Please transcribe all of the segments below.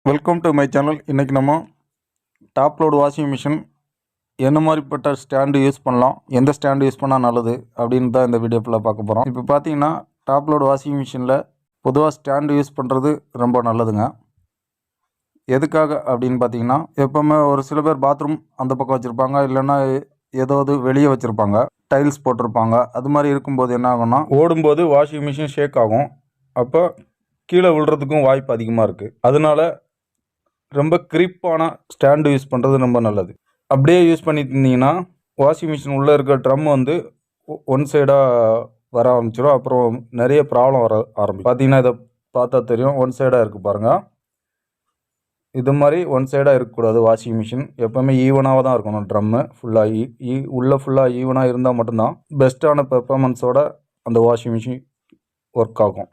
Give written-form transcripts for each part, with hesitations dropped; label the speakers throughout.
Speaker 1: Welcome to my channel. இன்றைக்கி நம்ம top load washing machine என்ன மாதிரிப்பட்ட ஸ்டாண்டு யூஸ் பண்ணலாம், எந்த ஸ்டாண்டு யூஸ் பண்ணால் நல்லது அப்படின்னு தான் இந்த வீடியோ ஃபுல்லாக பார்க்க போகிறோம். இப்போ பார்த்தீங்கன்னா டாப் லோடு வாஷிங் மிஷினில் பொதுவாக ஸ்டாண்டு யூஸ் பண்ணுறது ரொம்ப நல்லதுங்க. எதுக்காக அப்படின்னு பார்த்தீங்கன்னா, எப்போவுமே ஒரு சில பேர் பாத்ரூம் அந்த பக்கம் வச்சுருப்பாங்க, இல்லைன்னா ஏதாவது வெளியே வச்சுருப்பாங்க, டைல்ஸ் போட்டிருப்பாங்க. அது மாதிரி இருக்கும்போது என்ன ஆகும்னா, ஓடும்போது வாஷிங் மிஷின் ஷேக் ஆகும். அப்போ கீழே விழுறதுக்கும் வாய்ப்பு அதிகமாக இருக்குது. அதனால ரொம்ப கிரிப்பான ஸ்டாண்டு யூஸ் பண்ணுறது ரொம்ப நல்லது. அப்படியே யூஸ் பண்ணிட்டு இருந்தீங்கன்னா வாஷிங் மிஷின் உள்ளே இருக்க ட்ரம் வந்து ஒன் சைடாக வர ஆரம்பிச்சிடும். அப்புறம் நிறைய ப்ராப்ளம் வர ஆரம்பிக்கும். பார்த்தீங்கன்னா இதை பார்த்தா தெரியும், ஒன் சைடாக இருக்குது பாருங்கள். இது மாதிரி ஒன் சைடாக இருக்கக்கூடாது. வாஷிங் மிஷின் எப்போவுமே ஈவனாக தான் இருக்கணும். ட்ரம்மு ஃபுல்லாக உள்ளே ஃபுல்லாக ஈவனாக இருந்தால் மட்டும்தான் பெஸ்ட்டான பெர்ஃபார்மன்ஸோட அந்த வாஷிங் மிஷின் ஒர்க் ஆகும்.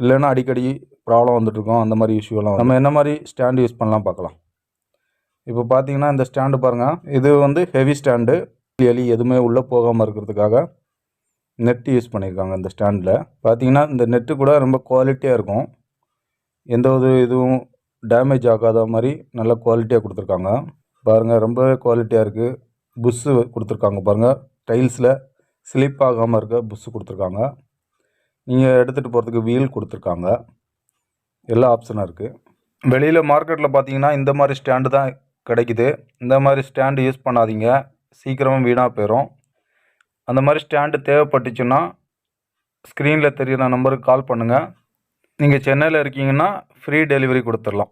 Speaker 1: இல்லைன்னா அடிக்கடி ப்ராப்ளம் வந்துட்டுருக்கோம். அந்த மாதிரி இஷ்யூலாம் நம்ம என்ன மாதிரி ஸ்டாண்டு யூஸ் பண்ணலாம் பார்க்கலாம். இப்போ பார்த்தீங்கன்னா இந்த ஸ்டாண்டு பாருங்கள், இது வந்து ஹெவி ஸ்டாண்டு. எலி எதுவுமே உள்ளே போகாமல் இருக்கிறதுக்காக நெட்டு யூஸ் பண்ணியிருக்காங்க. இந்த ஸ்டாண்டில் பார்த்தீங்கன்னா இந்த நெட்டு கூட ரொம்ப குவாலிட்டியாக இருக்கும். எந்த ஒரு இதுவும் டேமேஜ் ஆகாத மாதிரி நல்ல குவாலிட்டியாக கொடுத்துருக்காங்க பாருங்கள். ரொம்பவே குவாலிட்டியாக இருக்குது. புஷ்ஷு கொடுத்துருக்காங்க பாருங்கள். டைல்ஸில் ஸ்லிப் ஆகாமல் இருக்க புஷ்ஷு கொடுத்துருக்காங்க. நீங்கள் எடுத்துகிட்டு போகிறதுக்கு வீல் கொடுத்துருக்காங்க. எல்லா ஆப்ஷனும் இருக்குது. வெளியில் மார்க்கெட்டில் பார்த்தீங்கன்னா இந்த மாதிரி ஸ்டாண்டு தான் கிடைக்குது. இந்த மாதிரி ஸ்டாண்டு யூஸ் பண்ணாதீங்க, சீக்கிரமாக வீணாக போயிடும். அந்த மாதிரி ஸ்டாண்டு தேவைப்பட்டுச்சுன்னா ஸ்க்ரீனில் தெரிகிற நம்பருக்கு கால் பண்ணுங்கள். நீங்கள் சென்னையில் இருக்கீங்கன்னா ஃப்ரீ டெலிவரி கொடுத்துடலாம்.